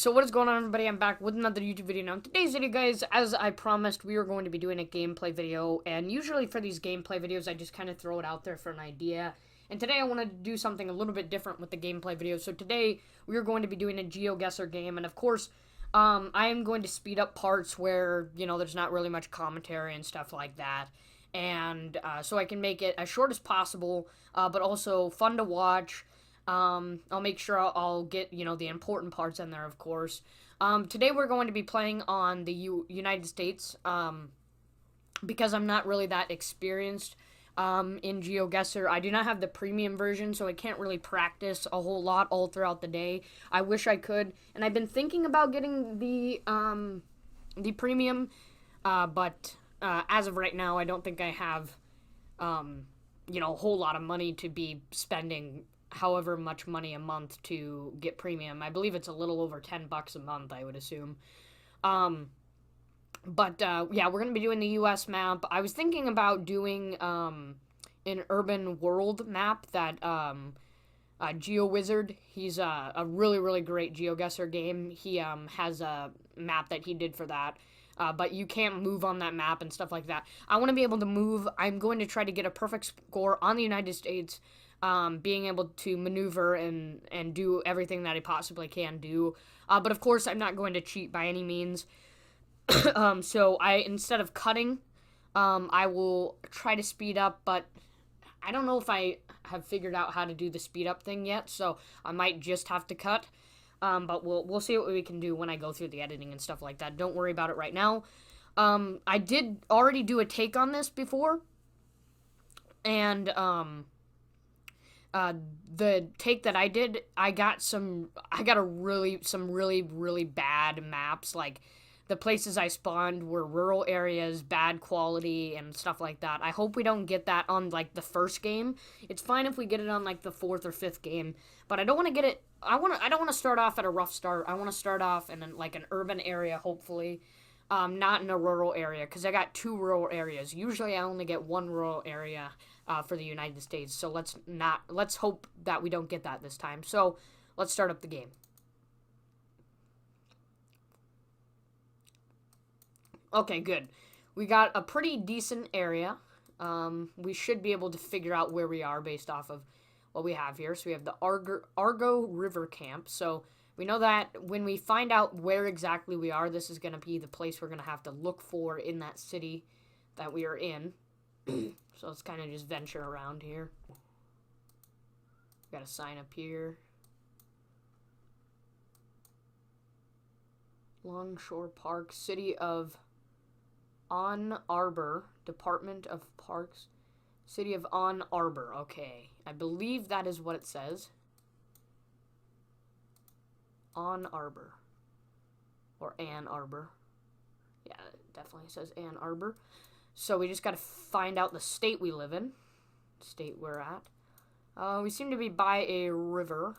So what is going on, everybody? I'm back with another YouTube video. Now, in today's video, guys, as I promised, we are going to be doing a gameplay video, and usually for these gameplay videos, I just kind of throw it out there for an idea, and today I wanted to do something a little bit different with the gameplay video. So today, we are going to be doing a Geoguessr game, and of course, I am going to speed up parts where, you know, there's not really much commentary and stuff like that, and so I can make it as short as possible, but also fun to watch. I'll make sure I'll get, you know, the important parts in there, of course. Today we're going to be playing on the United States, because I'm not really that experienced, in Geoguessr. I do not have the premium version, so I can't really practice a whole lot all throughout the day. I wish I could, and I've been thinking about getting the premium, but, as of right now, I don't think I have, you know, a whole lot of money to be spending however much money a month to get premium. I believe it's a little over $10 a month, I would assume. But yeah, we're going to be doing the U.S. map. I was thinking about doing an urban world map that Geoguessr, he's a really, really great Geoguessr game. He has a map that he did for that. But you can't move on that map and stuff like that. I want to be able to move. I'm going to try to get a perfect score on the United States, being able to maneuver and do everything that I possibly can do. But of course, I'm not going to cheat by any means. So instead of cutting, I will try to speed up, but I don't know if I have figured out how to do the speed up thing yet, so I might just have to cut. But we'll see what we can do when I go through the editing and stuff like that. Don't worry about it right now. I did already do a take on this before, and the take that I did, I got some really bad maps. Like, the places I spawned were rural areas, bad quality, and stuff like that. I hope we don't get that on, like, the first game. It's fine if we get it on, like, the 4th or 5th game, but I don't want to get it, I don't want to start off at a rough start. I want to start off in, like, an urban area, hopefully, not in a rural area, because I got 2 rural areas. Usually I only get 1 rural area, for the United States, so let's hope that we don't get that this time. So, let's start up the game. Okay, good. We got a pretty decent area. We should be able to figure out where we are based off of what we have here. So we have the Argo River Camp. So we know that when we find out where exactly we are, this is going to be the place we're going to have to look for in that city that we are in. So let's kind of just venture around here. Got a sign up here. Longshore Park, City of Ann Arbor, Department of Parks, City of Ann Arbor. Okay, I believe that is what it says. Ann Arbor. Or Ann Arbor. Yeah, it definitely says Ann Arbor. So we just got to find out the state we live in. State we're at. We seem to be by a river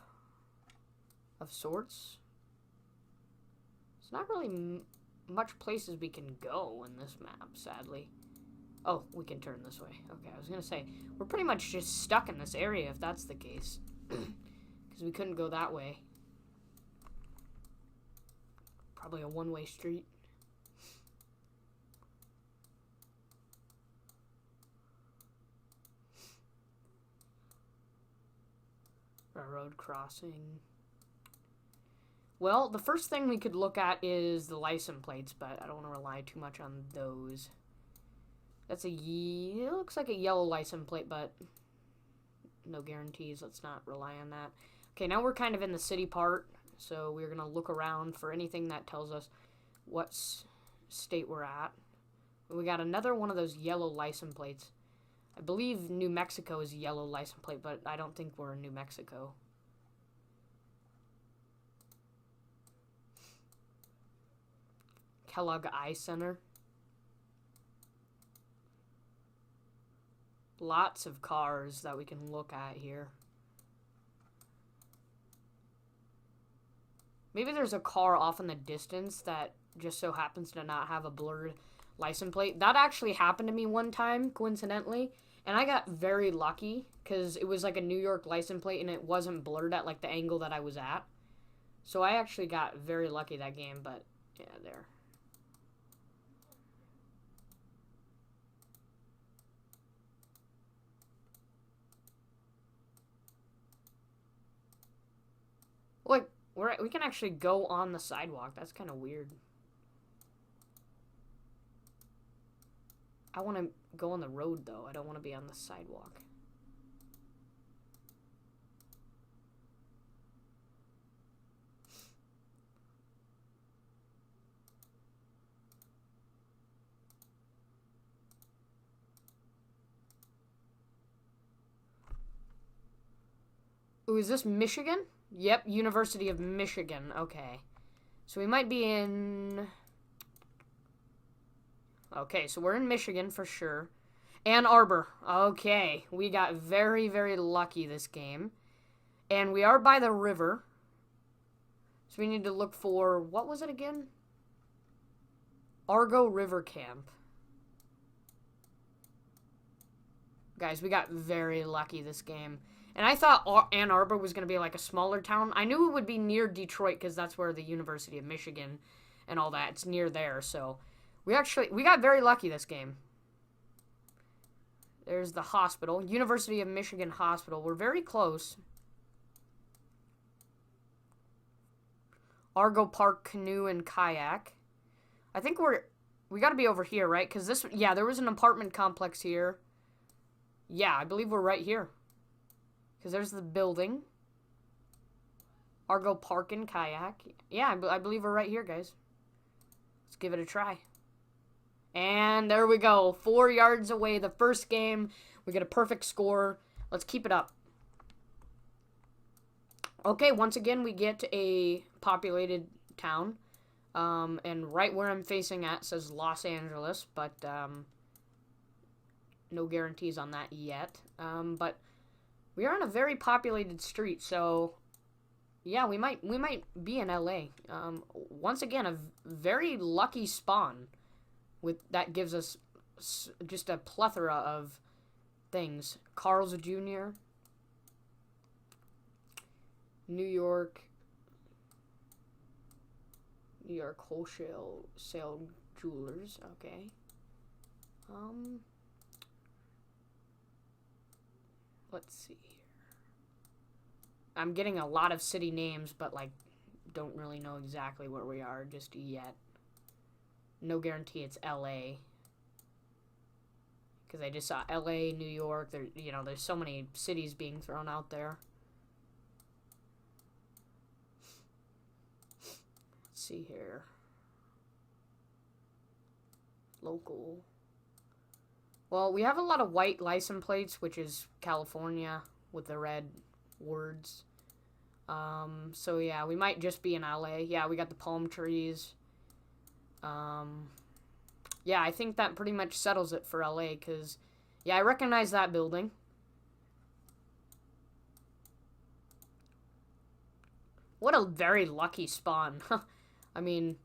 of sorts. It's not really much places we can go in this map, sadly. Oh, we can turn this way. Okay, I was going to say, we're pretty much just stuck in this area if that's the case. Because we couldn't go that way. Probably a one-way street. Railroad crossing. Well, the first thing we could look at is the license plates, but I don't want to rely too much on those. That's it looks like a yellow license plate, but no guarantees. Let's not rely on that. Okay, now we're kind of in the city part, so we're going to look around for anything that tells us what state we're at. We got another one of those yellow license plates. I believe New Mexico is a yellow license plate, but I don't think we're in New Mexico. Kellogg Eye Center. Lots of cars that we can look at here. Maybe there's a car off in the distance that just so happens to not have a blurred license plate. That actually happened to me one time, coincidentally. And I got very lucky because it was like a New York license plate and it wasn't blurred at like the angle that I was at. So I actually got very lucky that game, but yeah, there. Look, we can actually go on the sidewalk. That's kind of weird. I want to go on the road, though. I don't want to be on the sidewalk. Ooh, is this Michigan? Yep, University of Michigan. Okay. So we might be in... Okay, so we're in Michigan for sure. Ann Arbor. Okay, we got very, very lucky this game. And we are by the river. So we need to look for... What was it again? Argo River Camp. Guys, we got very lucky this game. And I thought Ann Arbor was going to be like a smaller town. I knew it would be near Detroit because that's where the University of Michigan and all that. It's near there, so... We got very lucky this game. There's the hospital. University of Michigan Hospital. We're very close. Argo Park Canoe and Kayak. I think we got to be over here, right? Because this... Yeah, there was an apartment complex here. Yeah, I believe we're right here. Because there's the building. Argo Park and Kayak. Yeah, I believe we're right here, guys. Let's give it a try. And there we go. 4 yards away. The first game. We get a perfect score. Let's keep it up. Okay, once again, we get a populated town. And right where I'm facing at says Los Angeles. But no guarantees on that yet. But we are on a very populated street. So yeah, we might be in LA. Once again, a very lucky spawn. That gives us just a plethora of things. Carl's Jr. New York wholesale sale jewelers. Okay. Let's see here. I'm getting a lot of city names, but like don't really know exactly where we are just yet. No guarantee it's LA. Because I just saw LA, New York. There's so many cities being thrown out there. Let's see here. Local. Well, we have a lot of white license plates, which is California with the red words. So yeah, we might just be in LA. Yeah, we got the palm trees. Yeah, I think that pretty much settles it for LA, because, yeah, I recognize that building. What a very lucky spawn. I mean,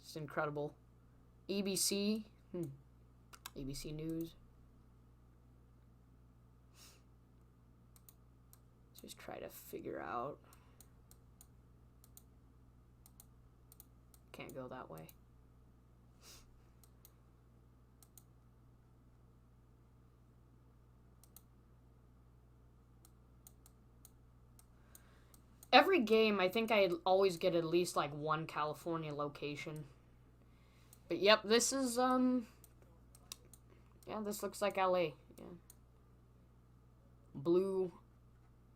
it's incredible. ABC. ABC News. Let's just try to figure out. Can't go that way. Every game, I think I always get at least, like, one California location. But, yep, this is, yeah, this looks like LA. Yeah. Blue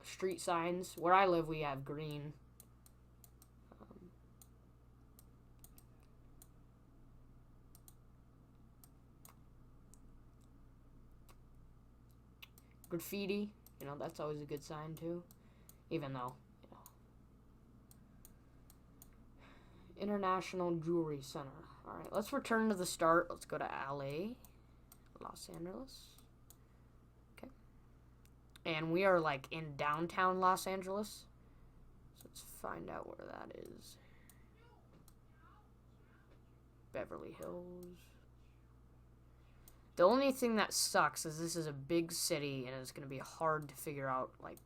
street signs. Where I live, we have green. Graffiti. That's always a good sign, too. Even though... International Jewelry Center. Alright, let's return to the start. Let's go to LA. Los Angeles. Okay. And we are, like, in downtown Los Angeles. So let's find out where that is. Beverly Hills. The only thing that sucks is this is a big city, and it's going to be hard to figure out, like,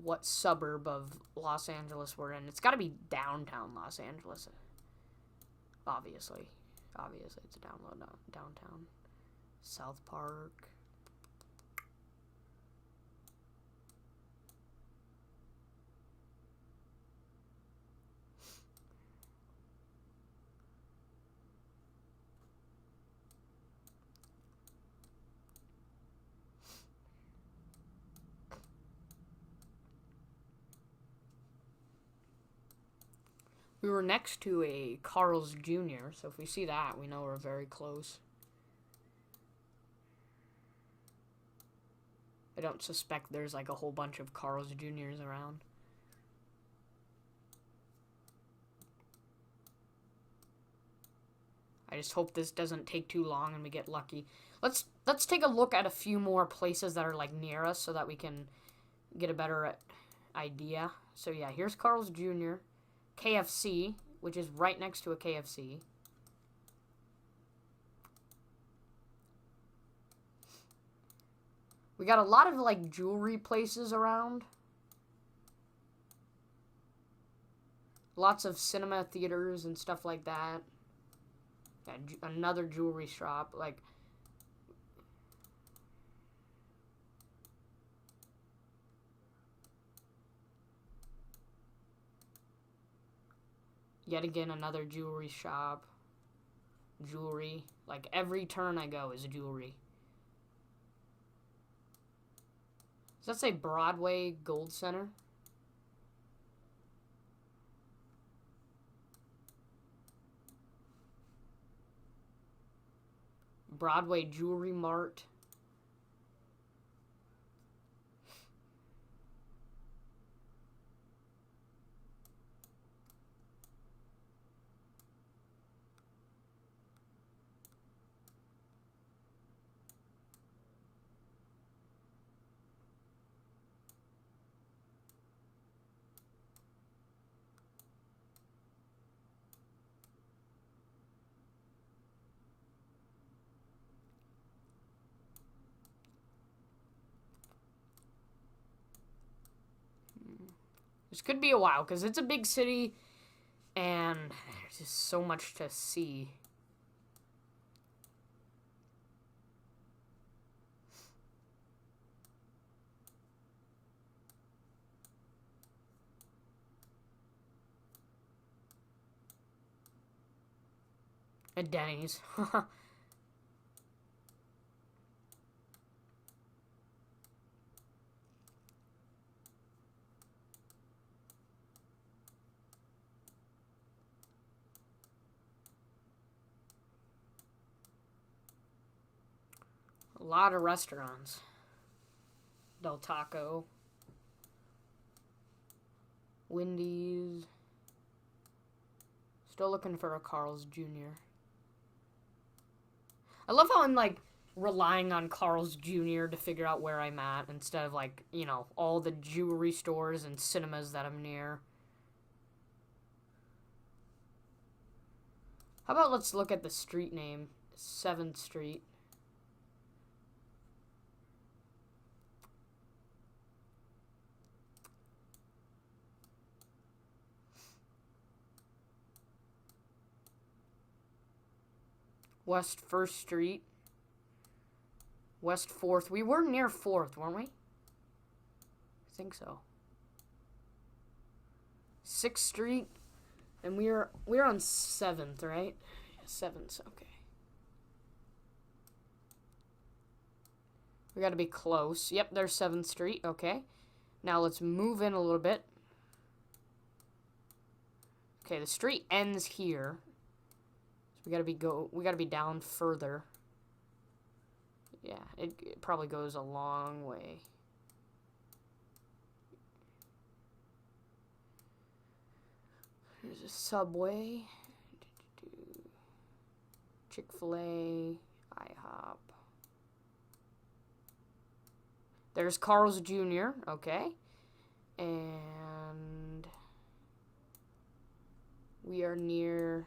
what suburb of Los Angeles we're in. It's got to be downtown Los Angeles. Obviously. Obviously, it's downtown. South Park. We were next to a Carl's Jr., so if we see that, we know we're very close. I don't suspect there's like a whole bunch of Carl's Jr.'s around. I just hope this doesn't take too long and we get lucky. Let's take a look at a few more places that are like near us so that we can get a better idea. So yeah, here's Carl's Jr., KFC, which is right next to a KFC. We got a lot of like jewelry places around. Lots of cinema theaters and stuff like that. Yeah, another jewelry shop. Like, yet again, another jewelry shop. Jewelry. Like, every turn I go is jewelry. Does that say Broadway Gold Center? Broadway Jewelry Mart. This could be a while because it's a big city and there's just so much to see. At Denny's. A lot of restaurants. Del Taco. Wendy's. Still looking for a Carl's Jr. I love how I'm like relying on Carl's Jr. to figure out where I'm at instead of like, you know, all the jewelry stores and cinemas that I'm near. How about let's look at the street name, 7th Street. West 1st Street. West 4th. We were near 4th, weren't we? I think so. 6th Street. And we're on 7th, right? 7th, okay. We gotta be close. Yep, there's 7th Street, okay. Now let's move in a little bit. Okay, the street ends here. We gotta be down further. Yeah, it probably goes a long way. There's a Subway. Chick-fil-A. IHOP. There's Carl's Jr., okay. And we are near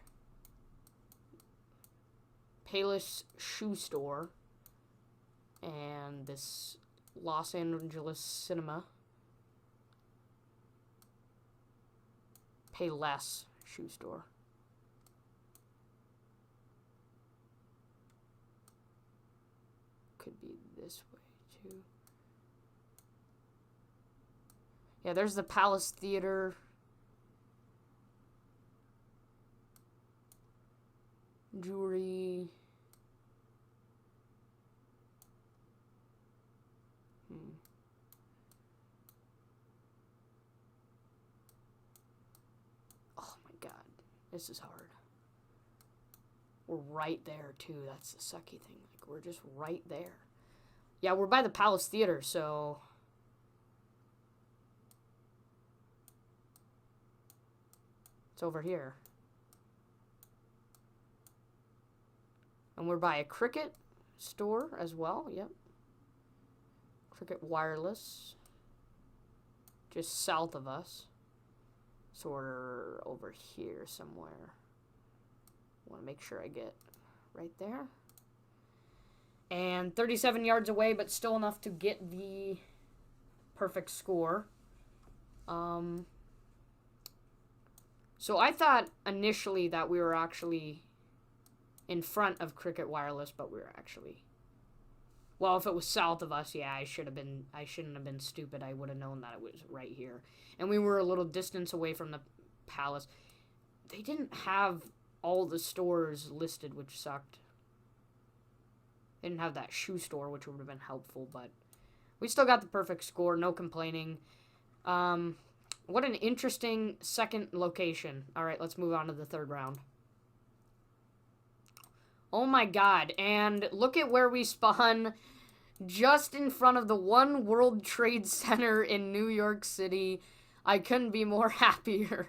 Payless Shoe Store and this Los Angeles Cinema. pay less shoe store. Could be this way too. Yeah, there's the Palace Theater. Jewelry. Oh my god. This is hard. We're right there, too. That's the sucky thing. Like, we're just right there. Yeah, we're by the Palace Theater, so... It's over here. And we're by a Cricket store as well. Yep. Cricket Wireless. Just south of us. So we're over here somewhere. Want to make sure I get right there. And 37 yards away, but still enough to get the perfect score. So I thought initially that we were actually in front of Cricket Wireless, but we were actually... Well, if it was south of us, yeah, I shouldn't have been stupid. I would have known that it was right here. And we were a little distance away from the Palace. They didn't have all the stores listed, which sucked. They didn't have that shoe store, which would have been helpful, but we still got the perfect score, no complaining. What an interesting second location. All right, let's move on to the third round. Oh my god, and look at where we spawn, just in front of the One World Trade Center in New York City. I couldn't be more happier.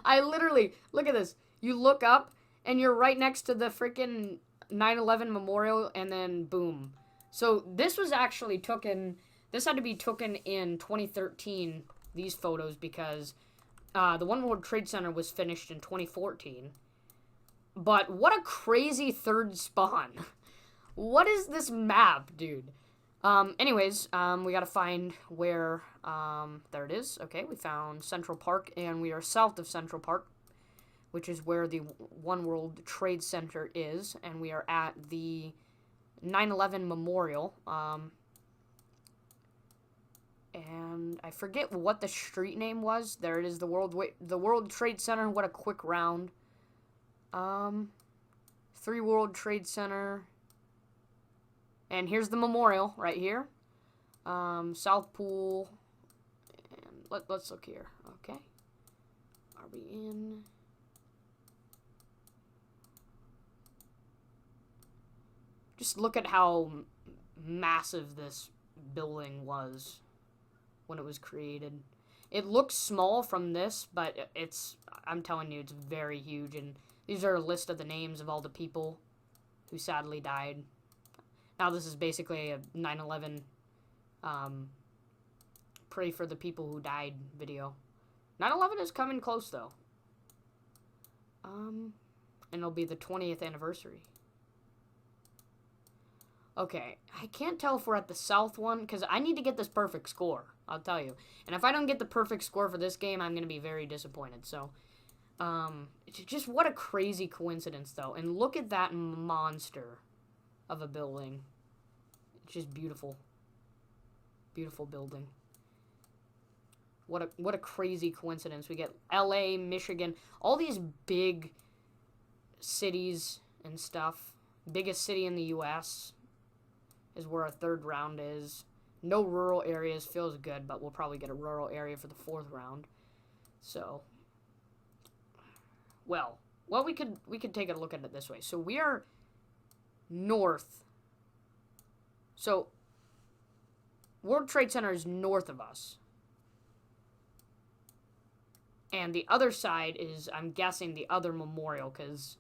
I literally, look at this. You look up, and you're right next to the freaking 9/11 memorial, and then boom. So this was actually taken, this had to be taken in 2013, these photos, because the One World Trade Center was finished in 2014. But what a crazy third spawn. What is this map, dude? Anyways, we gotta find where, there it is. Okay, we found Central Park, and we are south of Central Park, which is where the One World Trade Center is, and we are at the 9/11 Memorial, and I forget what the street name was. There it is, the World Trade Center. What a quick round. 3 World Trade Center, and here's the memorial right here. South Pool, and let's look here. Okay, are we in? Just look at how massive this building was when it was created. It looks small from this, but it's, I'm telling you, it's very huge. And these are a list of the names of all the people who sadly died. Now this is basically a 9/11 pray for the people who died video. 9/11 is coming close though. And it'll be the 20th anniversary. Okay, I can't tell if we're at the south one, because I need to get this perfect score, I'll tell you. And if I don't get the perfect score for this game, I'm going to be very disappointed. So, just what a crazy coincidence, though. And look at that monster of a building. It's just beautiful. Beautiful building. What a crazy coincidence. We get LA, Michigan, all these big cities and stuff. Biggest city in the U.S. is where our third round is. No rural areas, feels good, but we'll probably get a rural area for the fourth round. So, well, we could take a look at it this way. So we are north. So World Trade Center is north of us. And the other side is, I'm guessing, the other memorial, because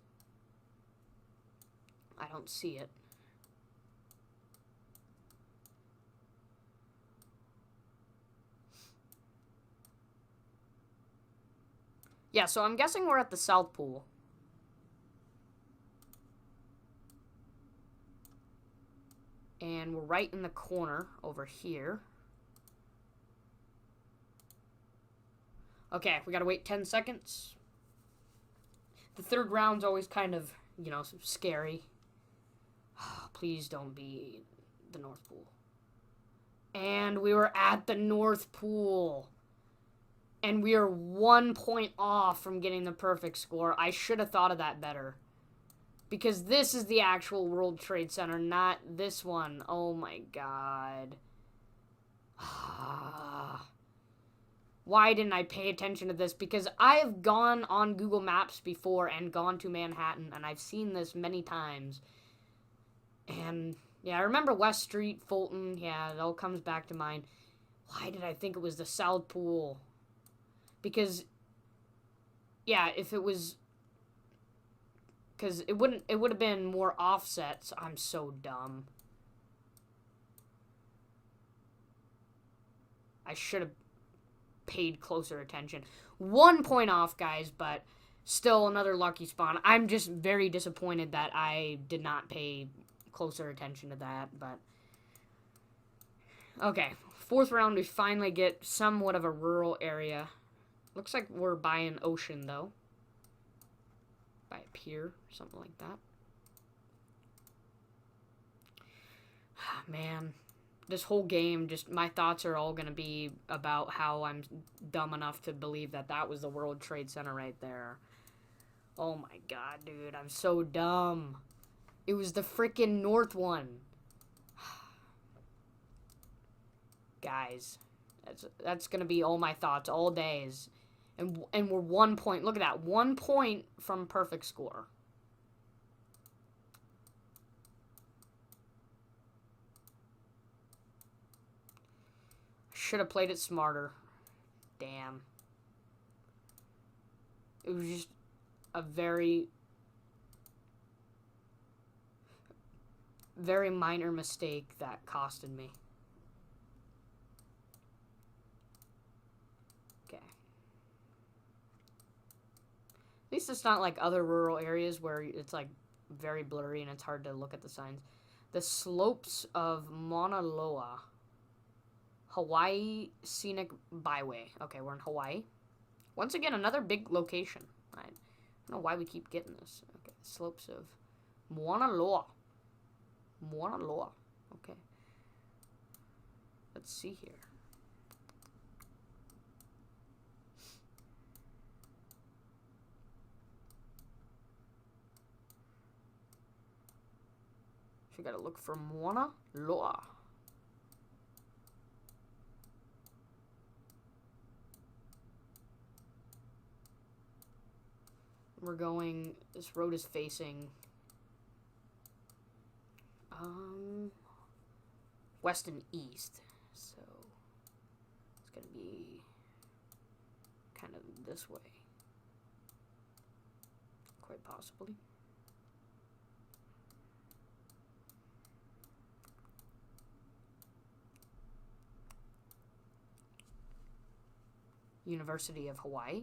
I don't see it. Yeah, so I'm guessing we're at the South Pool. And we're right in the corner over here. Okay, we gotta wait 10 seconds. The third round's always kind of, you know, scary. Please don't be the North Pole. And we were at the North Pole. And we are 1 point off from getting the perfect score. I should have thought of that better. Because this is the actual World Trade Center, not this one. Oh my god. Why didn't I pay attention to this? Because I have gone on Google Maps before and gone to Manhattan, and I've seen this many times. And, yeah, I remember West Street, Fulton. Yeah, it all comes back to mind. Why did I think it was the South Pole? Because, yeah, if it was... Because it would have been more offsets. I'm so dumb. I should have paid closer attention. 1 point off, guys, but still another lucky spawn. I'm just very disappointed that I did not pay closer attention to that, but... Okay, fourth round, we finally get somewhat of a rural area. Looks like we're by an ocean, though. By a pier, something like that. Man, this whole game, just my thoughts are all going to be about how I'm dumb enough to believe that that was the World Trade Center right there. Oh my god, dude, I'm so dumb. It was the freaking North one. Guys, that's going to be all my thoughts all days. And we're 1 point. Look at that. 1 point from perfect score. Should have played it smarter. Damn. It was just a very minor mistake that costed me. At least it's not like other rural areas where it's like very blurry and it's hard to look at the signs. The slopes of Mauna Loa. Hawaii Scenic Byway. Okay, we're in Hawaii. Once again, another big location. I don't know why we keep getting this. Okay, slopes of Mauna Loa. Mauna Loa. Okay. Let's see here. We gotta look for Mauna Loa. We're going, this road is facing west and east, so it's gonna be kind of this way, quite possibly. University of Hawaii.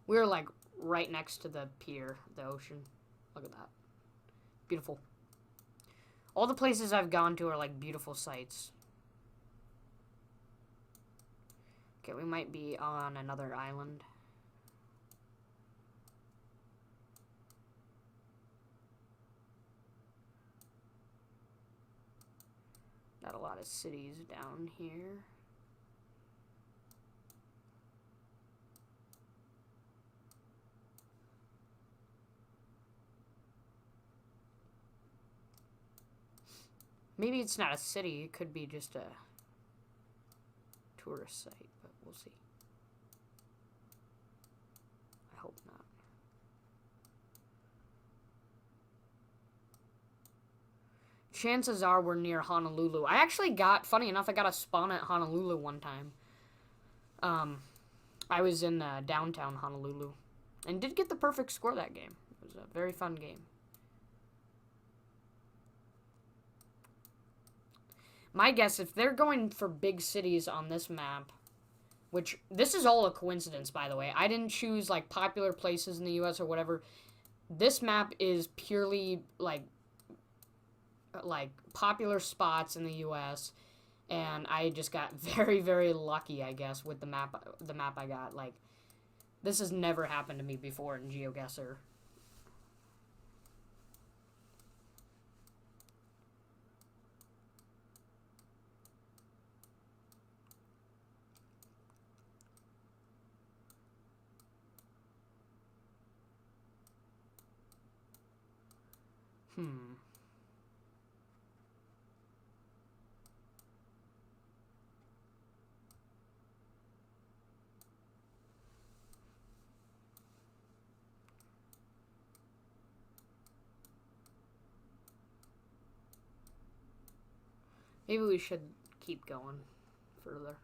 We're like right next to the pier, the ocean. Look at that. Beautiful. All the places I've gone to are like beautiful sights. Okay, we might be on another island. Got a lot of cities down here. Maybe it's not a city, it could be just a tourist site, but we'll see. I hope not. Chances are we're near Honolulu. I actually got, funny enough, I got a spawn at Honolulu one time. I was in downtown Honolulu and did get the perfect score that game. It was a very fun game. My guess, if they're going for big cities on this map, which, this is all a coincidence, by the way. I didn't choose, like, popular places in the U.S. or whatever. This map is purely, like, like popular spots in the U.S. and I just got very, very lucky, I guess, with the map I got. Like, this has never happened to me before in Geoguessr. Hmm. Maybe we should keep going further.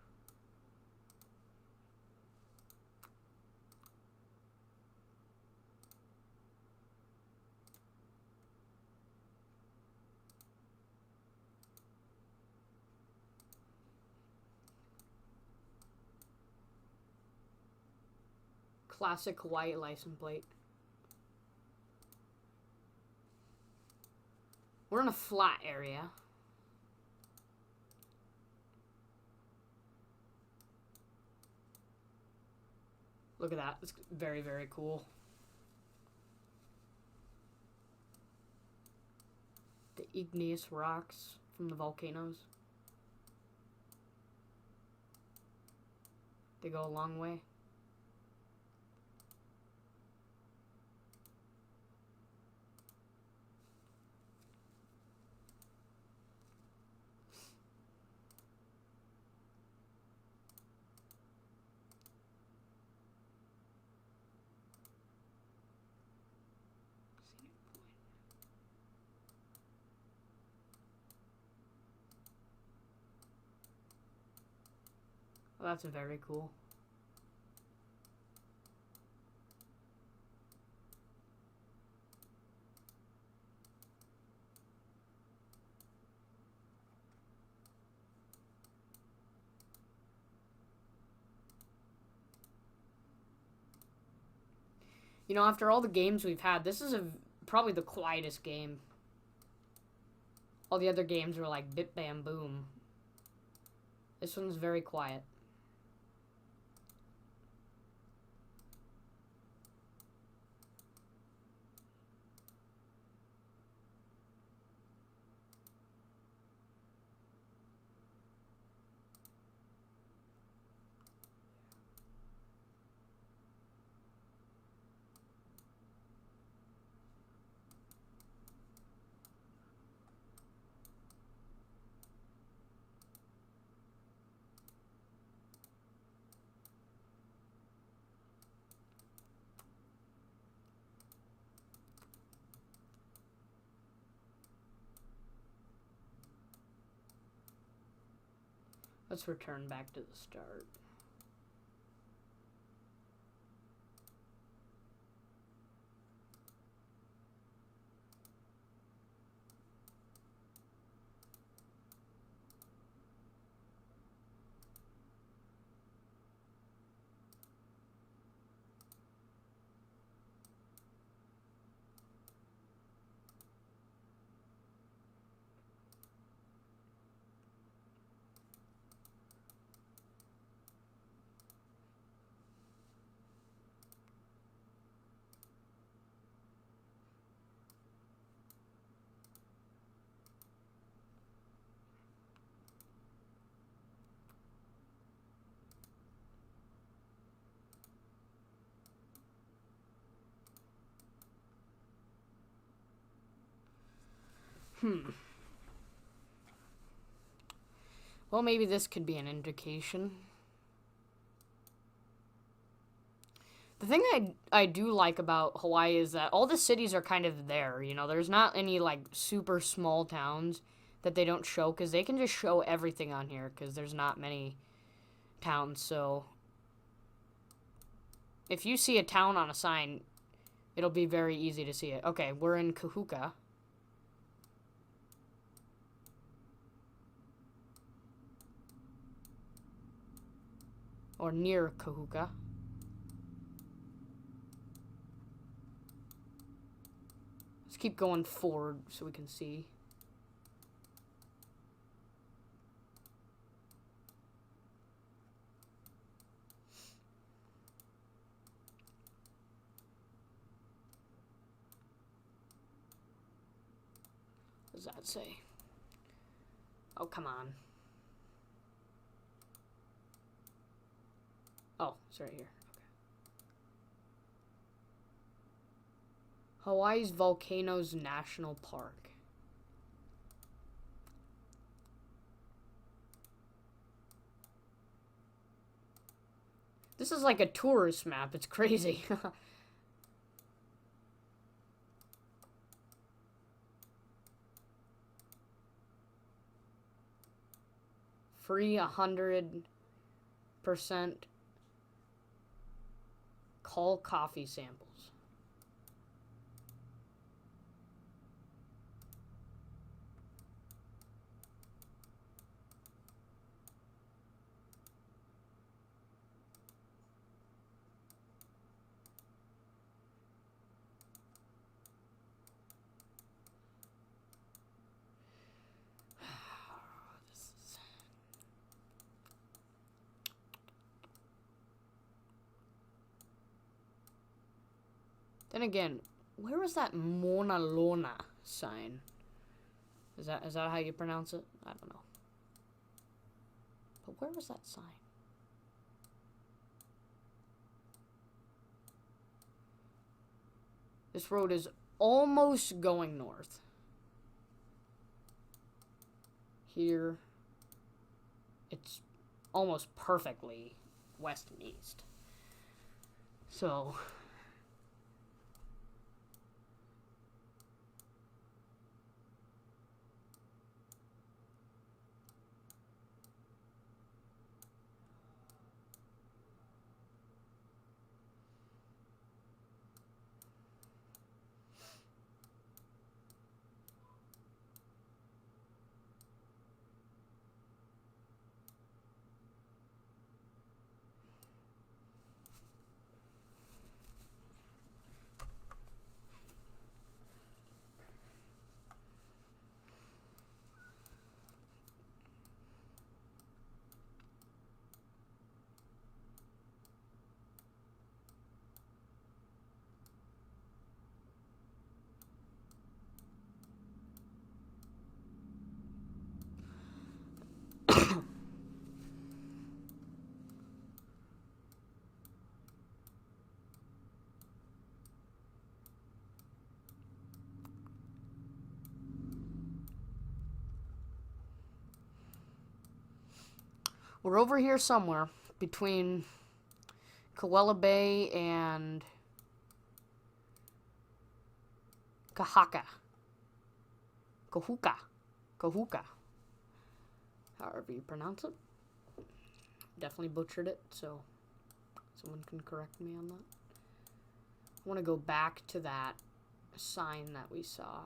Classic white license plate. We're in a flat area. Look at that. It's very, very cool. The igneous rocks from the volcanoes. They go a long way. Well, that's very cool. You know, after all the games we've had, this is probably the quietest game. All the other games were like bit bam boom. This one's very quiet. Let's return back to the start. Well, maybe this could be an indication. The thing I do like about Hawaii is that all the cities are kind of there. You know, there's not any like super small towns that they don't show because they can just show everything on here because there's not many towns. So if you see a town on a sign, it'll be very easy to see it. Okay, we're in Kahuka. Or near Kahuka. Let's keep going forward so we can see. does that say? Oh, come on. Oh, it's right here. Okay. Hawaii's Volcanoes National Park. This is like a tourist map. It's crazy. Free 100% call coffee samples. Then again, where was that Mona Lona sign? Is that how you pronounce it? I don't know. But where was that sign? This road is almost going north. Here, it's almost perfectly west and east. So... we're over here somewhere between Kawela Bay and Kahaka. Kahuka. However you pronounce it. Definitely butchered it, so someone can correct me on that. I want to go back to that sign that we saw.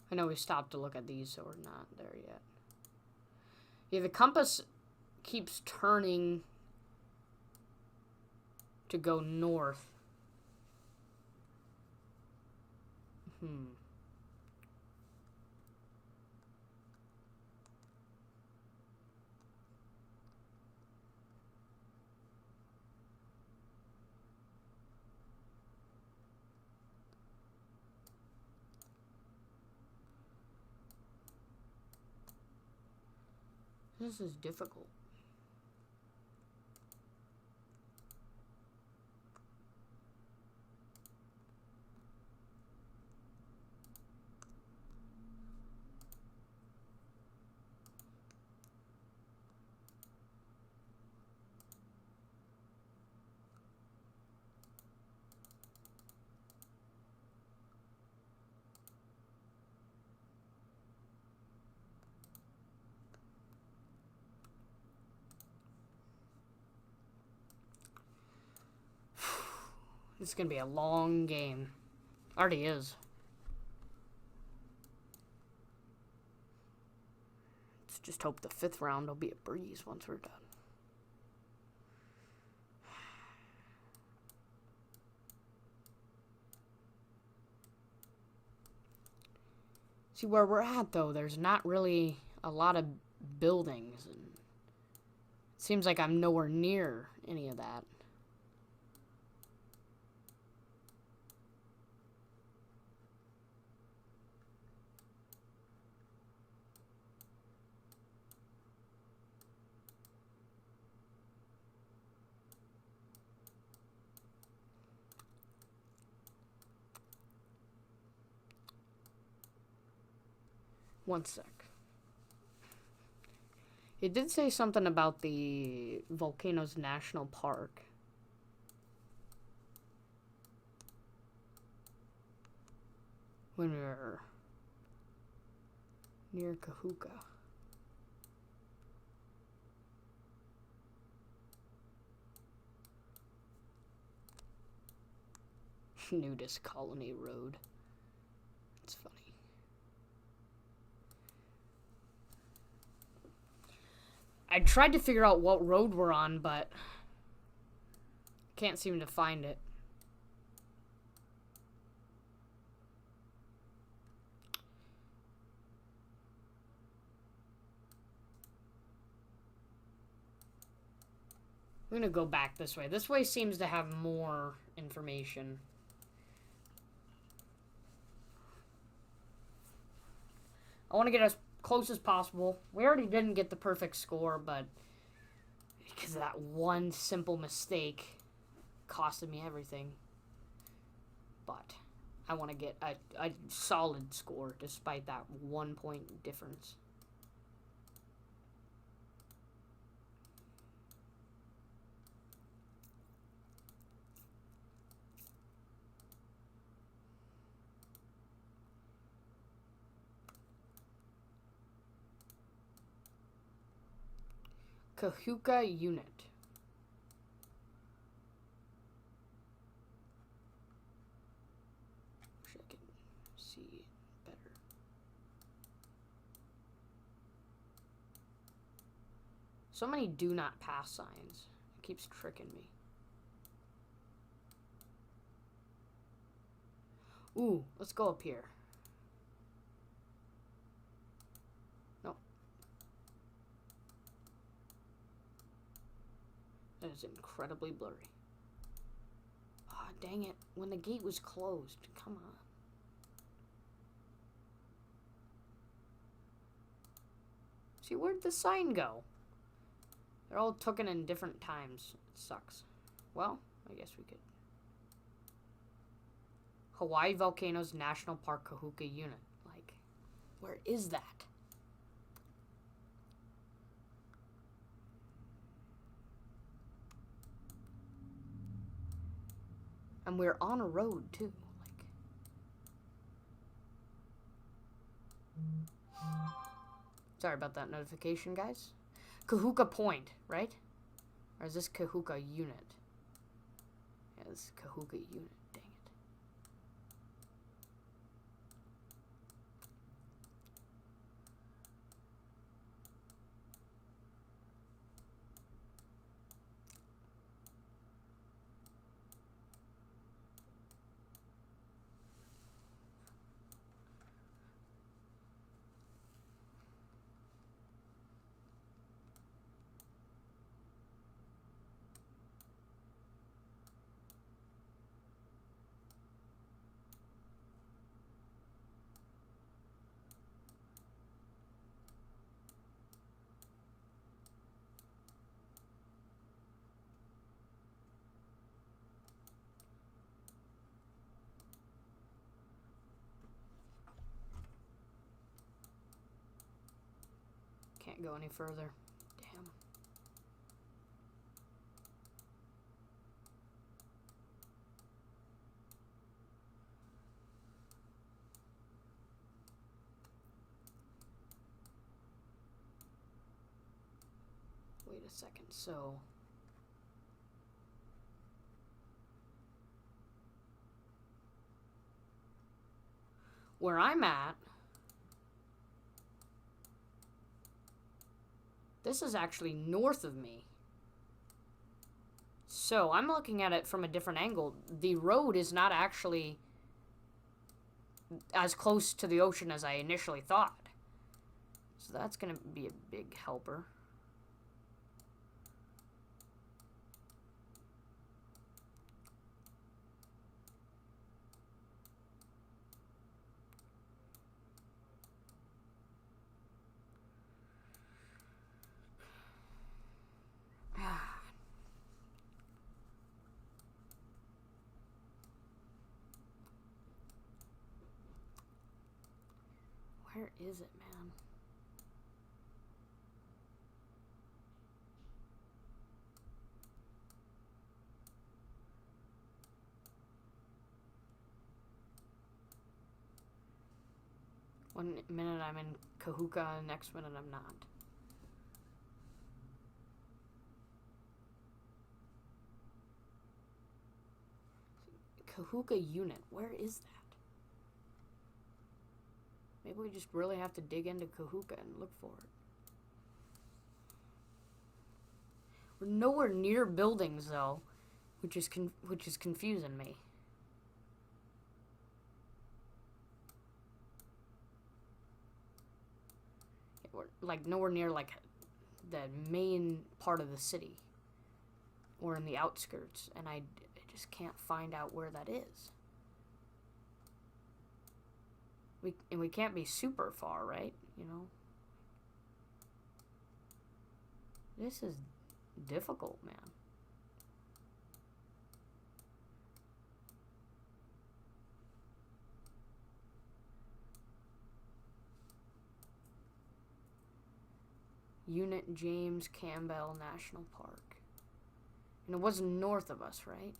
I know we stopped to look at these, so we're not there yet. Yeah, the compass keeps turning to go north. This is difficult. This is gonna be a long game. Already is. It's Just hope the 5th round will be a breeze once we're done. See, where we're at, though, there's not really a lot of buildings. And it seems like I'm nowhere near any of that. One sec. It did say something about the Volcanoes National Park. When we were near Kahuka. Nudist Colony Road. It's funny. I tried to figure out what road we're on, but can't seem to find it. I'm gonna go back this way. This way seems to have more information. I want to get as close as possible. We already didn't get the perfect score, but because of that one simple mistake costed me everything. But I want to get a solid score despite that 1 point difference. Kahuka Unit. Wish I could see it better. So many do not pass signs. It keeps tricking me. Ooh, let's go up here. That is incredibly blurry. Ah, dang it. When the gate was closed. Come on. See, where'd the sign go? They're all taken in different times. It sucks. Well, I guess we could. Hawaii Volcanoes National Park Kahuka Unit. Like, where is that? And we're on a road, too. Like, sorry about that notification, guys. Kahuka Point, right? Or is this Kahuka Unit? Yeah, this is Kahuka Unit. Dang it. Can't go any further. Damn. Wait a second, so... where I'm at... This is actually north of me. So, I'm looking at it from a different angle. The road is not actually as close to the ocean as I initially thought. So that's going to be a big helper. Where is it, man? One minute I'm in Kahuka, next minute I'm not. Kahuka unit, where is that? Maybe we just really have to dig into Kahuka and look for it. We're nowhere near buildings though, which is confusing me. We're like nowhere near like the main part of the city. We're in the outskirts, and I just can't find out where that is. We can't be super far, right? You know? This is difficult, man. Unit James Campbell National Park. And it wasn't north of us, right?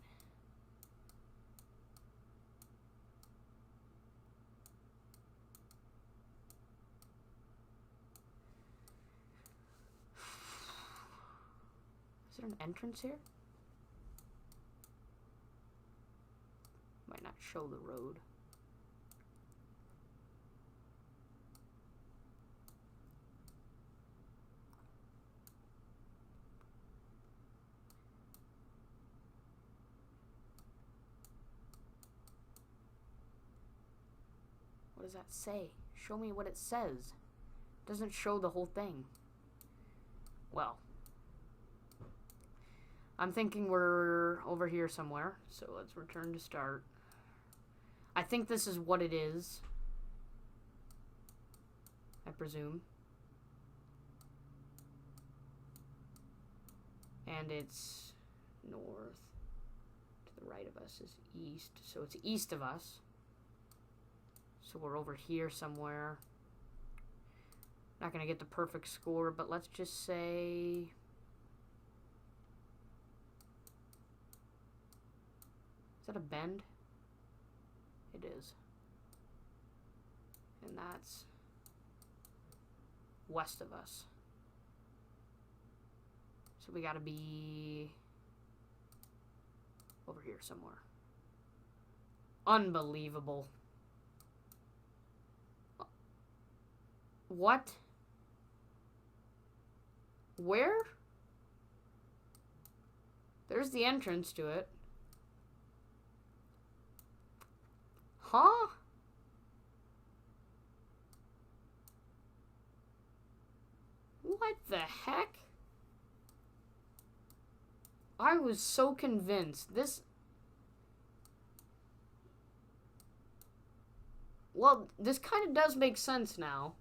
Is there an entrance here? Might not show the road. What does that say? Show me what it says. It doesn't show the whole thing. Well, I'm thinking we're over here somewhere, so let's return to start. I think this is what it is. I presume. And it's north. To the right of us is east, so it's east of us. So we're over here somewhere. Not gonna get the perfect score, but let's just say... Is that a bend? It is. And that's west of us. So we gotta be over here somewhere. Unbelievable. What? Where? There's the entrance to it. Huh? What the heck? I was so convinced. Well, this kind of does make sense now.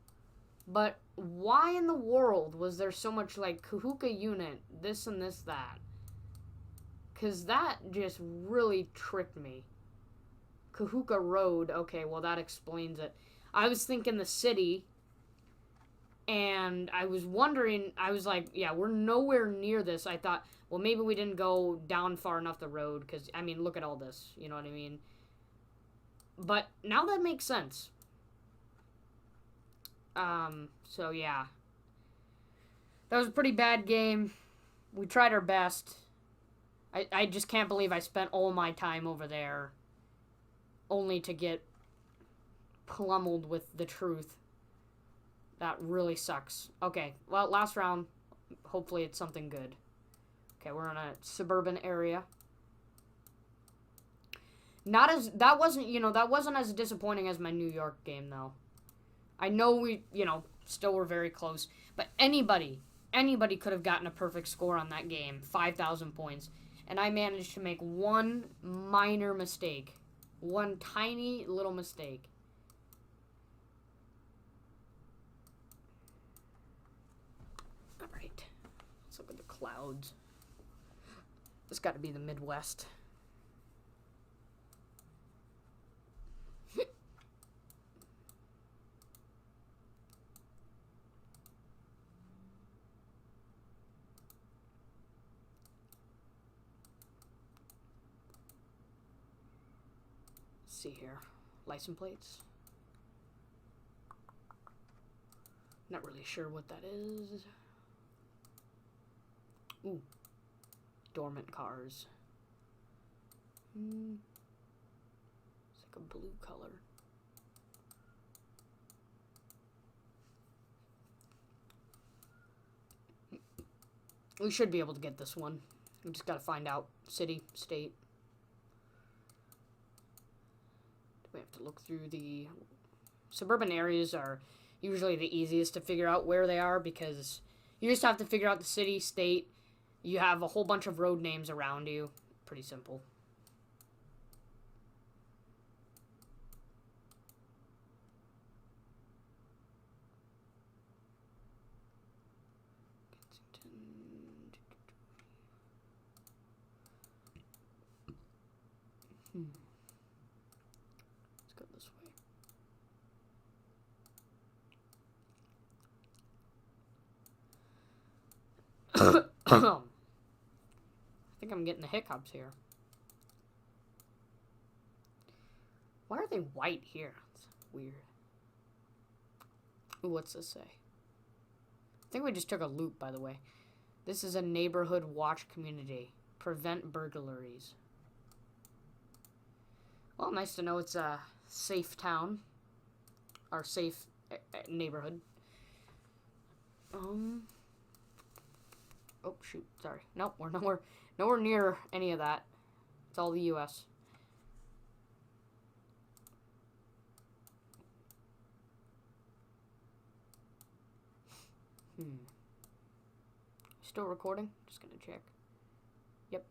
But why in the world was there so much, like, Kahuka unit, this and this, that? Because that just really tricked me. Kahuka Road, okay, well, that explains it. I was thinking the city, and I was wondering, I was like, yeah, we're nowhere near this. I thought, well, maybe we didn't go down far enough the road, because, I mean, look at all this, you know what I mean? But now that makes sense. So yeah. That was a pretty bad game. We tried our best. I just can't believe I spent all my time over there only to get pummeled with the truth. That really sucks. Okay, well, last round. Hopefully it's something good. Okay, we're in a suburban area. Not as, that wasn't, you know, that wasn't as disappointing as my New York game, though. I know we, you know, still were very close, but anybody could have gotten a perfect score on that game, 5,000 points, and I managed to make one minor mistake, one tiny little mistake. All right, let's look at the clouds. It's got to be the Midwest. See here, license plates. Not really sure what that is. Ooh, dormant cars. It's like a blue color. We should be able to get this one. We just gotta find out city, state. We have to look through the suburban areas are usually the easiest to figure out where they are because you just have to figure out the city, state. You have a whole bunch of road names around you. Pretty simple. Let's go this way. I think I'm getting the hiccups here. Why are they white here? It's weird. Ooh, what's this say? I think we just took a loop, by the way. This is a neighborhood watch community. Prevent burglaries. Well, nice to know it's a safe town. Our safe neighborhood. Oh, shoot. Sorry. Nope, we're nowhere near any of that. It's all the U.S. Still recording? Just gonna check. Yep.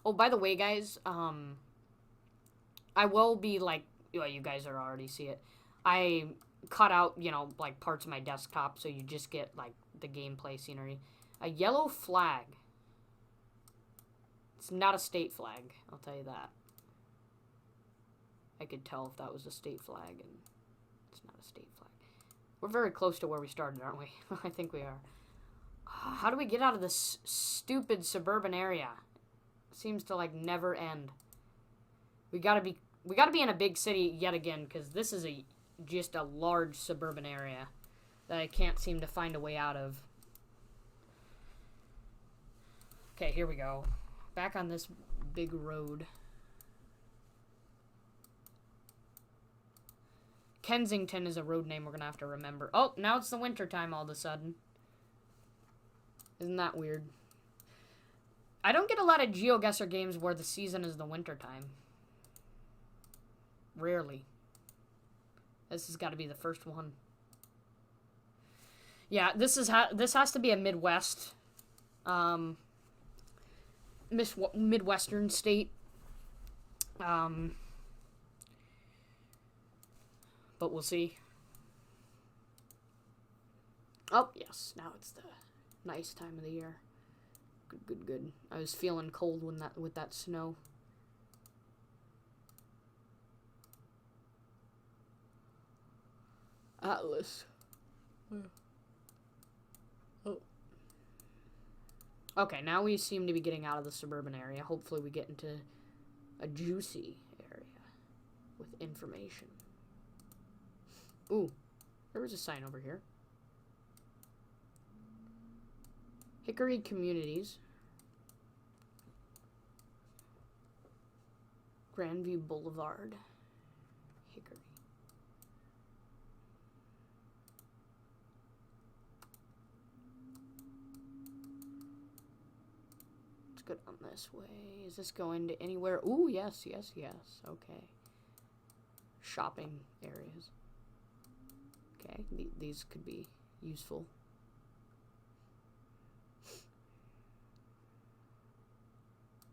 Oh, by the way, guys, I will be, like, well, you guys are already see it. I cut out, you know, like, parts of my desktop, so you just get, like, the gameplay scenery. A yellow flag. It's not a state flag, I'll tell you that. I could tell if that was a state flag, and it's not a state flag. We're very close to where we started, aren't we? I think we are. How do we get out of this stupid suburban area? It seems to, like, never end. We gotta be in a big city yet again, because this is just a large suburban area that I can't seem to find a way out of. Okay, here we go. Back on this big road. Kensington is a road name we're gonna have to remember. Oh, now it's the winter time all of a sudden. Isn't that weird? I don't get a lot of Geoguessr games where the season is the winter time. Rarely. This has got to be the first one. Yeah, this has to be a Midwest, Midwestern state. But we'll see. Oh, yes. Now it's the nice time of the year. Good, good, good. I was feeling cold with that snow. Atlas. Oh. Okay, now we seem to be getting out of the suburban area. Hopefully we get into a juicy area with information. Ooh, there was a sign over here. Hickory Communities. Grandview Boulevard. Hickory. go down this way. Is this going to anywhere? Ooh, yes, yes, yes. Okay. Shopping areas. Okay, these could be useful.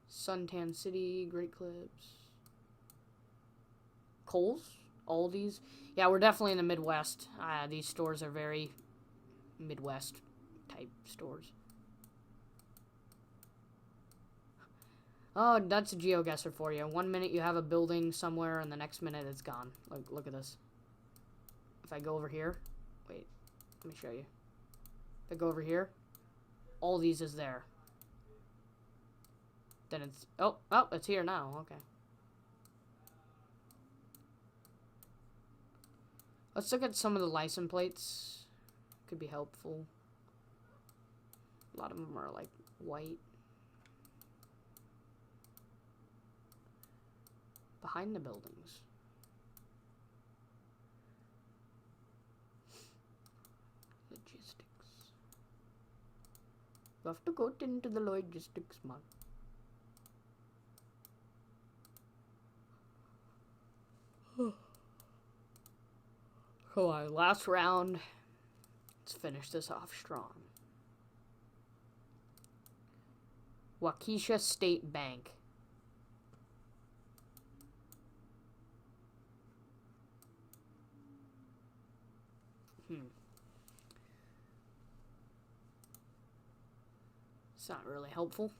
Suntan City, Great Clips. Kohl's? Aldi's? Yeah, we're definitely in the Midwest. These stores are very Midwest type stores. Oh, that's a GeoGuessr for you. 1 minute you have a building somewhere, and the next minute it's gone. Look at this. If I go over here, wait, let me show you. If I go over here, all these is there. Then it's, oh, it's here now, okay. Let's look at some of the license plates. Could be helpful. A lot of them are like white. Behind the buildings. Logistics. You have to go into the logistics mart. Come on, last round. Let's finish this off strong. Waukesha State Bank. It's not really helpful.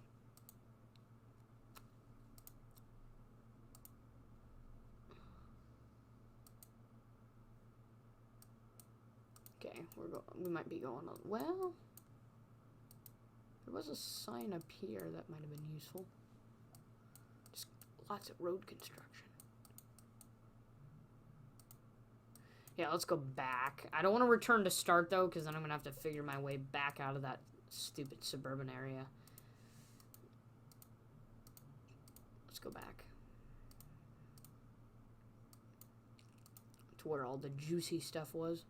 Okay, we might be going on. Well, there was a sign up here that might have been useful. Just lots of road construction. Yeah, let's go back. I don't want to return to start though, because then I'm gonna have to figure my way back out of that stupid suburban area. Let's go back to where all the juicy stuff was.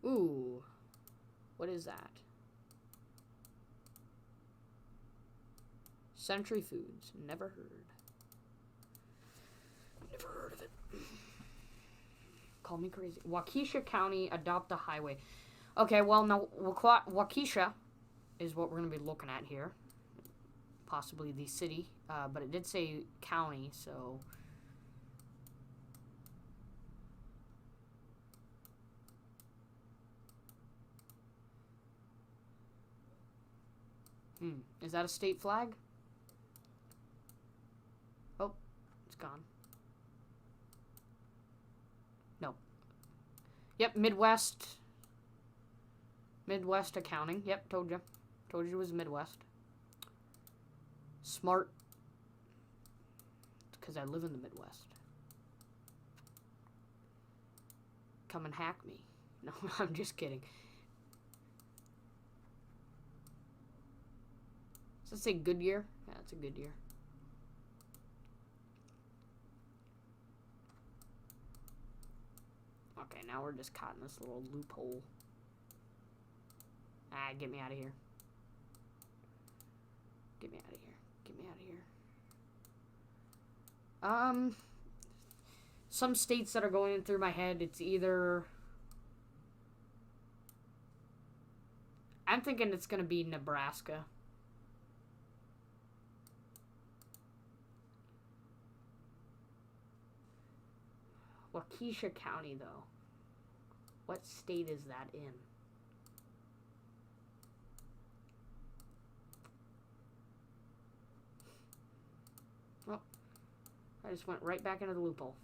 Ooh, what is that? Century Foods, never heard. Never heard of it. Call me crazy. Waukesha County adopt a highway. Okay, well, no, Waukesha is what we're going to be looking at here. Possibly the city, but it did say county, so... Is that a state flag? Oh, it's gone. No. Yep, Midwest. Midwest accounting. Yep, told you. Told you it was Midwest. Smart. Because I live in the Midwest. Come and hack me. No, I'm just kidding. Does it say Goodyear? Yeah, it's a Goodyear. Okay, now we're just caught in this little loophole. Ah, get me out of here. Get me out of here. Get me out of here. Some states that are going through my head, it's either... I'm thinking it's going to be Nebraska. Waukesha County, though. What state is that in? Oh, I just went right back into the loophole.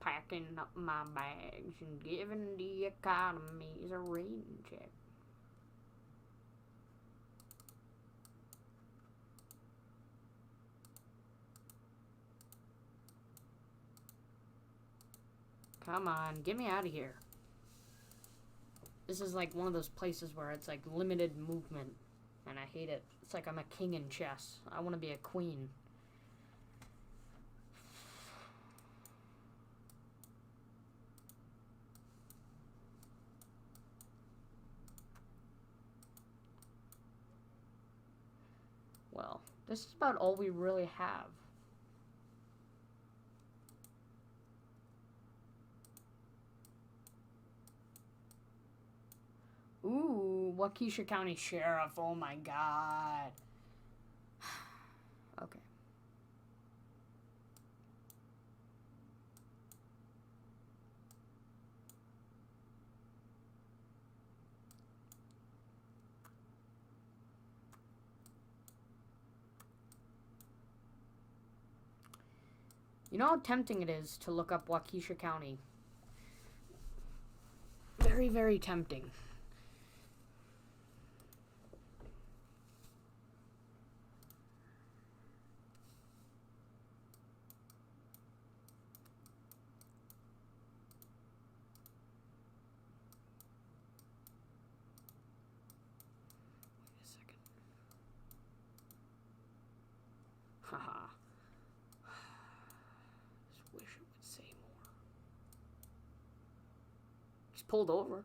Packing up my bags and giving the economies a rain check. Come on, get me out of here. This is like one of those places where it's like limited movement, and I hate it. It's like I'm a king in chess. I want to be a queen. Well, this is about all we really have. Ooh, Waukesha County Sheriff. Oh my god. Okay. You know how tempting it is to look up Waukesha County? Very, very tempting. Haha. Just wish it would say more. He's pulled over.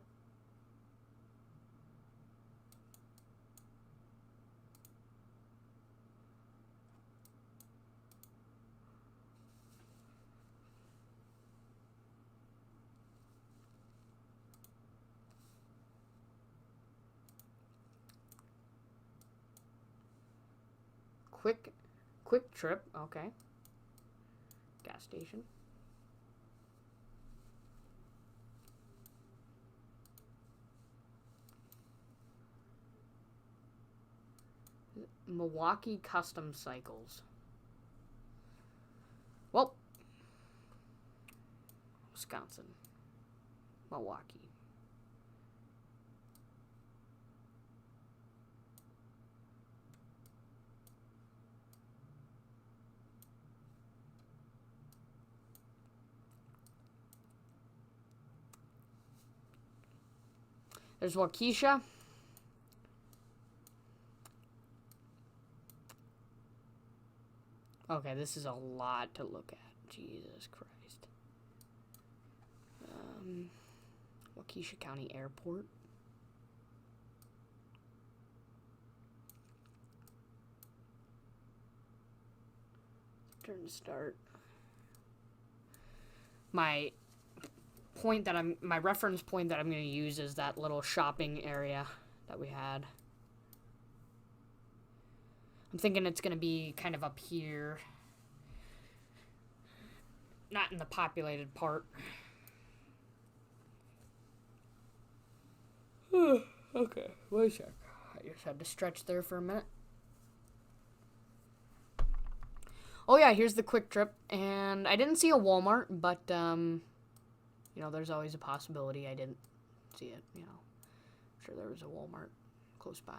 Quick trip. Okay. Gas station. Milwaukee Custom Cycles. Well, Wisconsin. Milwaukee. There's Waukesha. Okay, this is a lot to look at. Jesus Christ. Waukesha County Airport. Turn to start. My reference point that I'm going to use is that little shopping area that we had. I'm thinking it's going to be kind of up here. Not in the populated part. Okay, wait a sec. I just had to stretch there for a minute. Oh yeah, here's the quick trip. And I didn't see a Walmart, but, you know, there's always a possibility I didn't see it, you know. I'm sure there was a Walmart close by.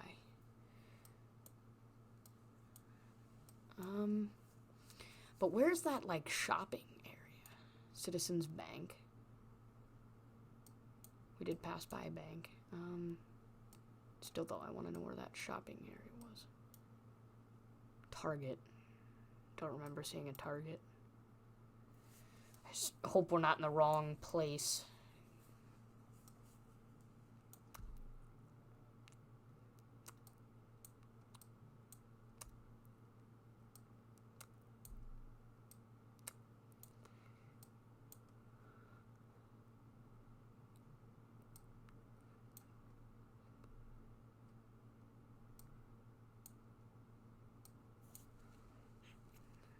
But where's that, like, shopping area? Citizens Bank. We did pass by a bank. Still, though, I want to know where that shopping area was. Target. Don't remember seeing a Target. I just hope we're not in the wrong place.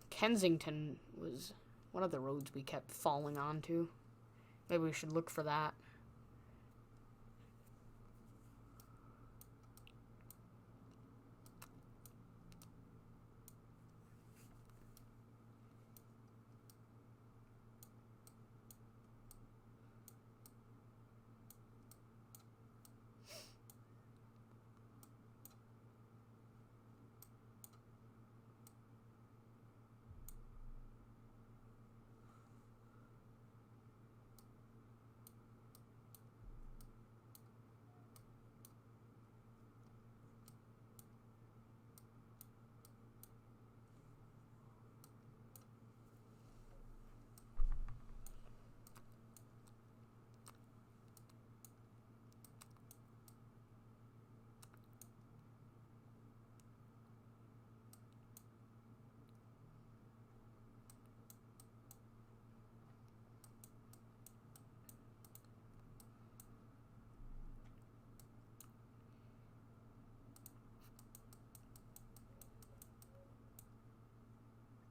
Kensington was one of the roads we kept falling onto. Maybe we should look for that.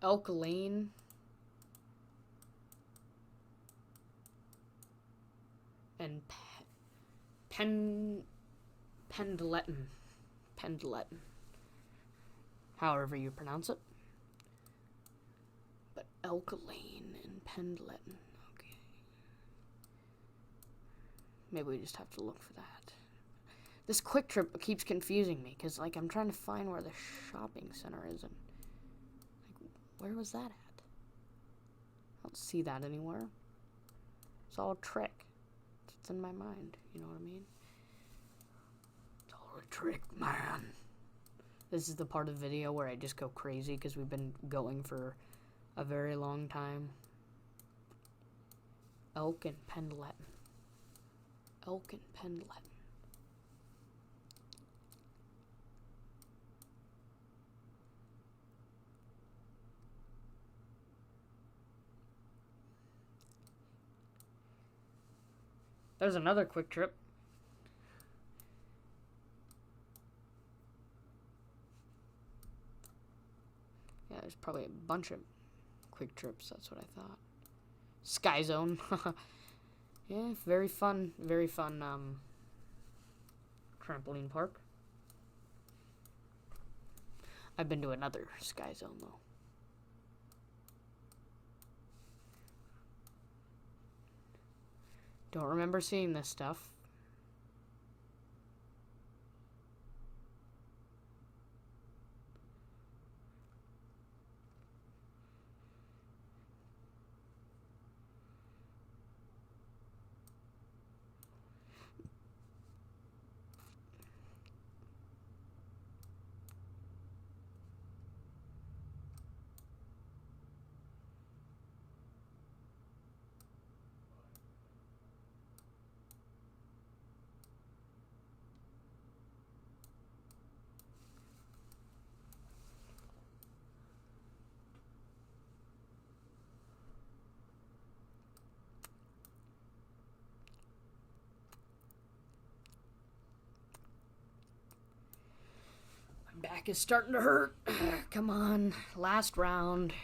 Elk Lane. And Pendleton. Pendleton. However you pronounce it. But Elk Lane and Pendleton. Okay. Maybe we just have to look for that. This Quick Trip keeps confusing me, because, like, I'm trying to find where the shopping center is, and, like, where was that at? I don't see that anywhere. It's all a trick. It's in my mind, you know what I mean? It's all a trick, man. This is the part of the video where I just go crazy, because we've been going for a very long time. Elk and Pendleton. Elk and Pendleton. There's another Quick Trip. Yeah, there's probably a bunch of Quick Trips, that's what I thought. Sky Zone. Yeah, very fun trampoline park. I've been to another Sky Zone, though. Don't remember seeing this stuff. Back is starting to hurt. Come on, last round.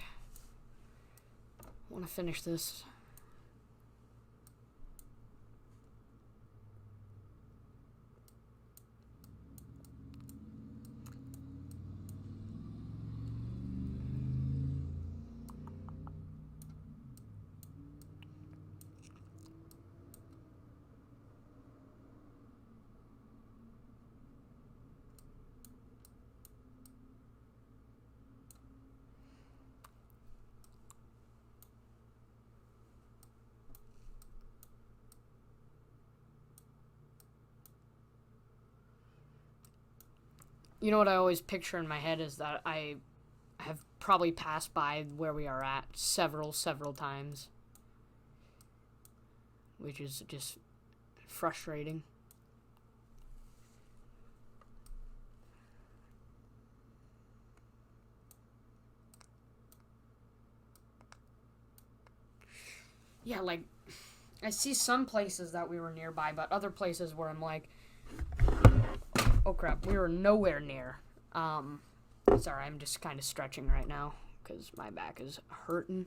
I want to finish this. You know what I always picture in my head is that I have probably passed by where we are at several times. Which is just frustrating. Yeah, like, I see some places that we were nearby, but other places where I'm like, oh crap, we were nowhere near. Sorry, I'm just kind of stretching right now because my back is hurting.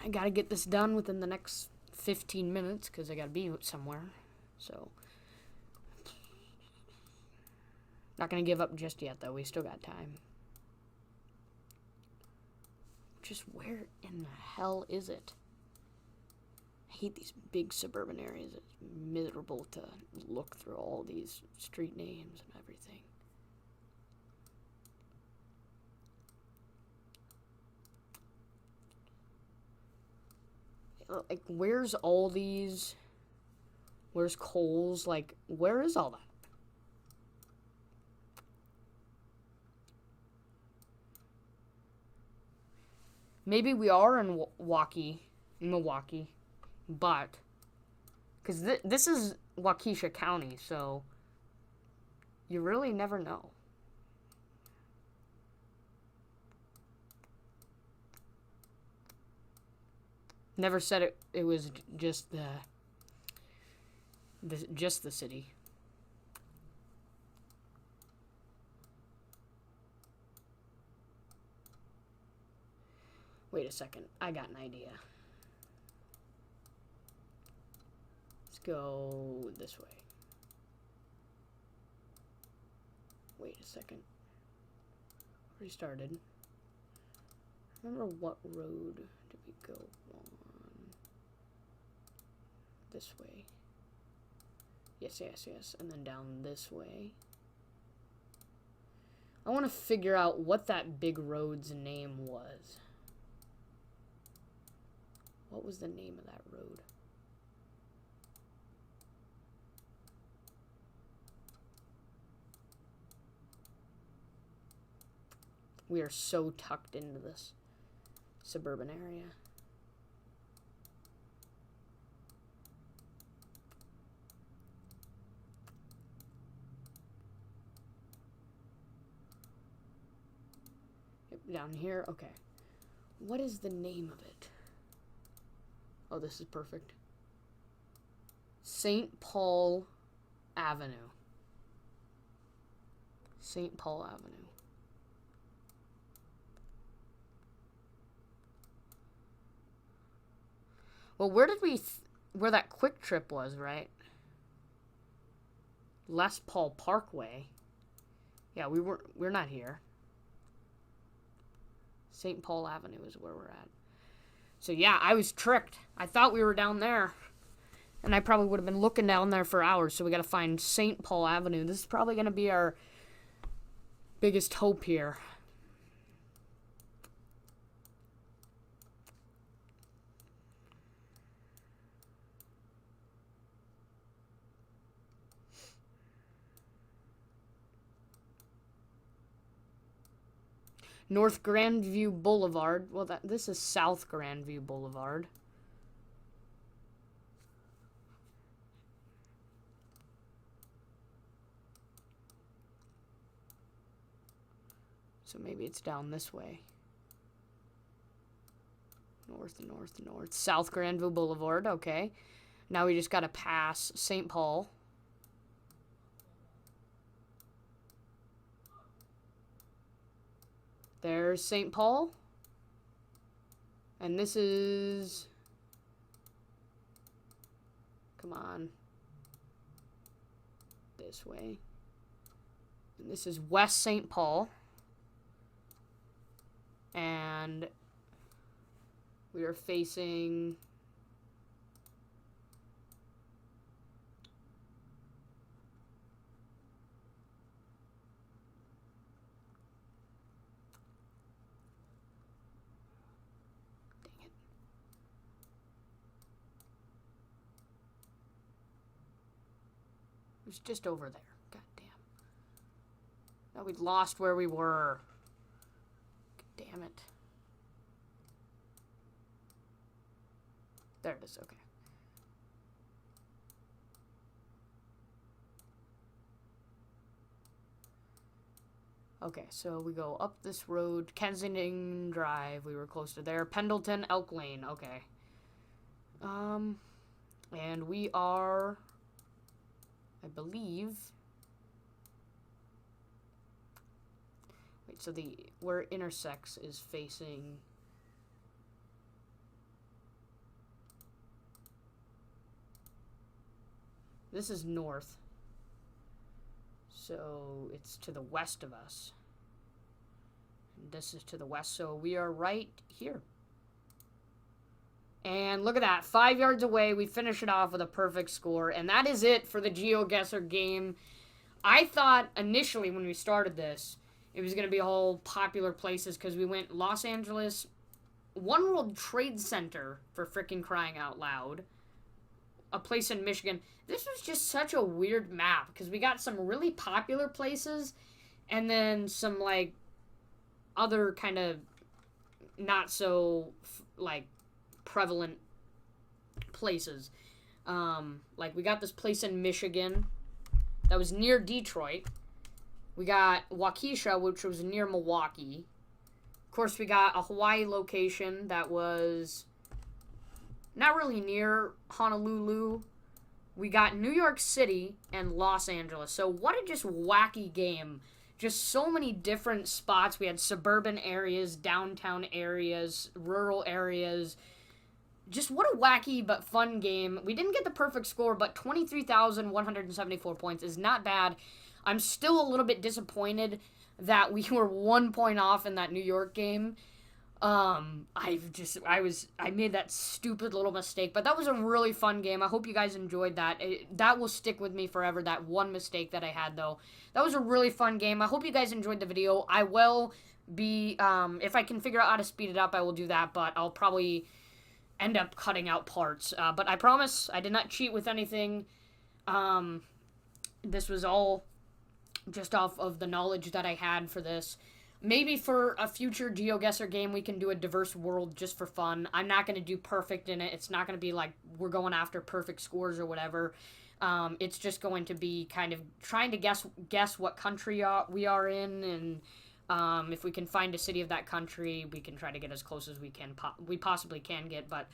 I gotta get this done within the next 15 minutes because I gotta be somewhere. So, not gonna give up just yet though. We still got time. Just where in the hell is it? I hate these big suburban areas. It's miserable to look through all these street names and everything. Like, where's all these? Where's Kohl's? Like, where is all that? Maybe we are in Milwaukee, but because this is Waukesha County, so you really never know. Never said it was just the city. Wait a second. I got an idea. Let's go this way. Wait a second. Already started. Remember what road did we go on? This way. Yes, yes, yes. And then down this way. I want to figure out what that big road's name was. What was the name of that road? We are so tucked into this suburban area. Yep, down here, okay. What is the name of it? Oh, this is perfect. St. Paul Avenue. St. Paul Avenue. Well, where did we... where that Quick Trip was, right? Les Paul Parkway. Yeah, we're not here. St. Paul Avenue is where we're at. So yeah, I was tricked. I thought we were down there. And I probably would have been looking down there for hours. So we got to find St. Paul Avenue. This is probably going to be our biggest hope here. North Grandview Boulevard. Well, this is South Grandview Boulevard. So maybe it's down this way. North, north, north. South Grandview Boulevard, okay. Now we just got to pass St. Paul. There's St. Paul. And this is... come on. This way. And this is West St. Paul. And we are facing... dang it. It was just over there. God damn. Now we lost where we were. Damn it. There it is, okay. Okay, so we go up this road, Kensington Drive, we were close to there. Pendleton, Elk Lane, okay. And we are, I believe... wait, so where it intersects is facing... this is north. So it's to the west of us. And this is to the west, so we are right here. And look at that, 5 yards away, we finish it off with a perfect score. And that is it for the Geoguessr game. I thought initially when we started this, it was going to be all popular places because we went Los Angeles, One World Trade Center, for freaking crying out loud. A place in Michigan. This was just such a weird map because we got some really popular places and then some, like, other kind of not so, like, prevalent places. Like, we got this place in Michigan that was near Detroit. We got Waukesha, which was near Milwaukee. Of course, we got a Hawaii location that was not really near Honolulu. We got New York City and Los Angeles. So what a just wacky game. just so many different spots. We had suburban areas, downtown areas, rural areas. Just what a wacky but fun game. We didn't get the perfect score, but 23,174 points is not bad. I'm still a little bit disappointed that we were 1 point off in that New York game. I made that stupid little mistake, but that was a really fun game. I hope you guys enjoyed that. That will stick with me forever, that one mistake that I had, though. That was a really fun game. I hope you guys enjoyed the video. I will be, if I can figure out how to speed it up, I will do that, but I'll probably end up cutting out parts. But I promise I did not cheat with anything. This was all just off of the knowledge that I had for this. Maybe for a future Geoguessr game, we can do a diverse world just for fun. I'm not going to do perfect in it. It's not going to be like we're going after perfect scores or whatever. It's just going to be kind of trying to guess what country we are in, and if we can find a city of that country, we can try to get as close as we possibly can get. But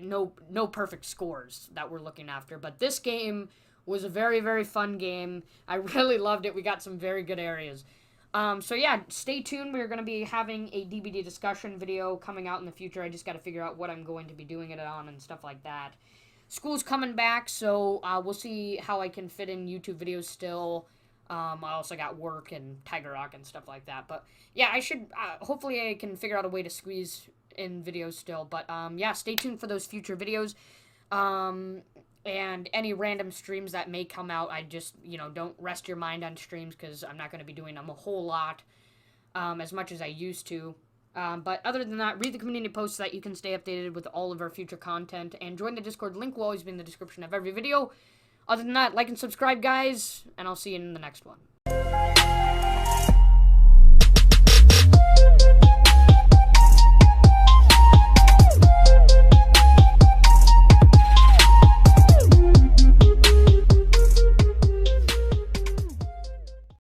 no perfect scores that we're looking after. But this game was a very, very fun game. I really loved it. We got some very good areas. So yeah, stay tuned. We're going to be having a DBD discussion video coming out in the future. I just got to figure out what I'm going to be doing it on and stuff like that. School's coming back, so we'll see how I can fit in YouTube videos still. I also got work and Tiger Rock and stuff like that. But yeah, I should, hopefully I can figure out a way to squeeze in videos still. But yeah, stay tuned for those future videos. And any random streams that may come out, I just, don't rest your mind on streams because I'm not going to be doing them a whole lot, as much as I used to. But other than that, read the community posts so that you can stay updated with all of our future content. And join the Discord. Link will always be in the description of every video. Other than that, like and subscribe, guys, and I'll see you in the next one.